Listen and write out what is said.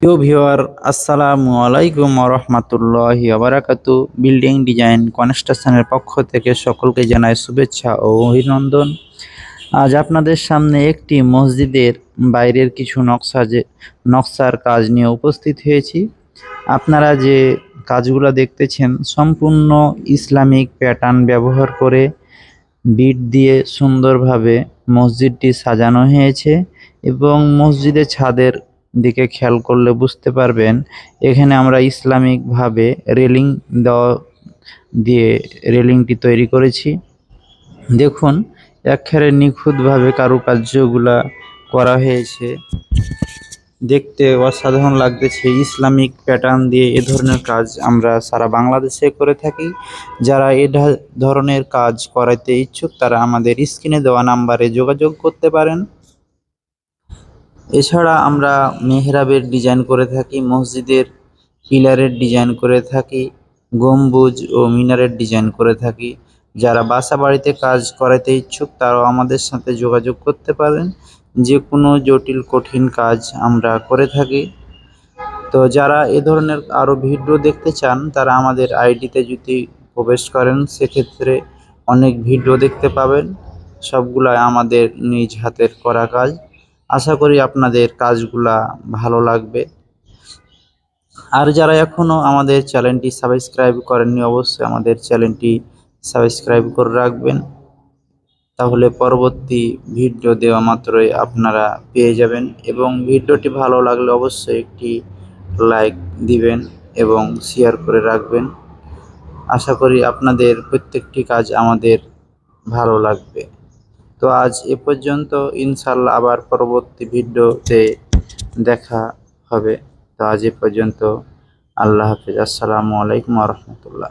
প্রিয় ভিউয়ার, আসসালামু আলাইকুম রহমতুল্লাহি বারাকাতু। বিল্ডিং ডিজাইন কনস্ট্রাকশনের পক্ষ থেকে সকলকে জানাই শুভেচ্ছা ও অভিনন্দন। আজ আপনাদের সামনে একটি মসজিদের বাইরের কিছু নকশার কাজ নিয়ে উপস্থিত হয়েছি। আপনারা যে কাজগুলো দেখতেছেন সম্পূর্ণ ইসলামিক প্যাটার্ন ব্যবহার করে বিট দিয়ে সুন্দরভাবে মসজিদটি সাজানো হয়েছে এবং মসজিদের ছাদের দিকে খেয়াল করলে বুঝতে পারবেন এখানে আমরা ইসলামিকভাবে রেলিং দেওয়া দিয়ে রেলিংটি তৈরি করেছি। দেখুন একেবারে নিখুঁতভাবে কারুকার্যগুলা করা হয়েছে, দেখতে অসাধারণ লাগতেছে। ইসলামিক প্যাটার্ন দিয়ে এ ধরনের কাজ আমরা সারা বাংলাদেশে করে থাকি। যারা ধরনের কাজ করাতে ইচ্ছুক তারা আমাদের স্ক্রিনে দেওয়া নাম্বারে যোগাযোগ করতে পারেন। এছাড়া আমরা মেহরাবের ডিজাইন করে থাকি, মসজিদের পিলারের ডিজাইন করে থাকি, গম্বুজ ও মিনারের ডিজাইন করে থাকি। যারা বাসা বাড়িতে কাজ করাতে ইচ্ছুক তারাও আমাদের সাথে যোগাযোগ করতে পারেন। যে কোনো জটিল কঠিন কাজ আমরা করে থাকি। তো যারা এ ধরনের আরও ভিডিও দেখতে চান তারা আমাদের আইডিতে যদি প্রবেশ করেন সেক্ষেত্রে অনেক ভিডিও দেখতে পাবেন। সবগুলাই আমাদের নিজ হাতের করা কাজ। আশা করি আপনাদের কাজগুলা ভালো লাগবে। আর যারা এখনও আমাদের চ্যানেলটি সাবস্ক্রাইব করেননি অবশ্যই আমাদের চ্যানেলটি সাবস্ক্রাইব করে রাখবেন, তাহলে পরবর্তী ভিডিও দেওয়া মাত্রই আপনারা পেয়ে যাবেন। এবং ভিডিওটি ভালো লাগলে অবশ্যই একটি লাইক দিবেন এবং শেয়ার করে রাখবেন। আশা করি আপনাদের প্রত্যেকটি কাজ আমাদের ভালো লাগবে। তো আজ এ পর্যন্ত, ইনশাল্লাহ আবার পরবর্তী ভিডিওতে দেখা হবে। তো আজ এ পর্যন্ত, আল্লাহ হাফিজ, আসসালামু আলাইকুম রহমতুল্লাহ।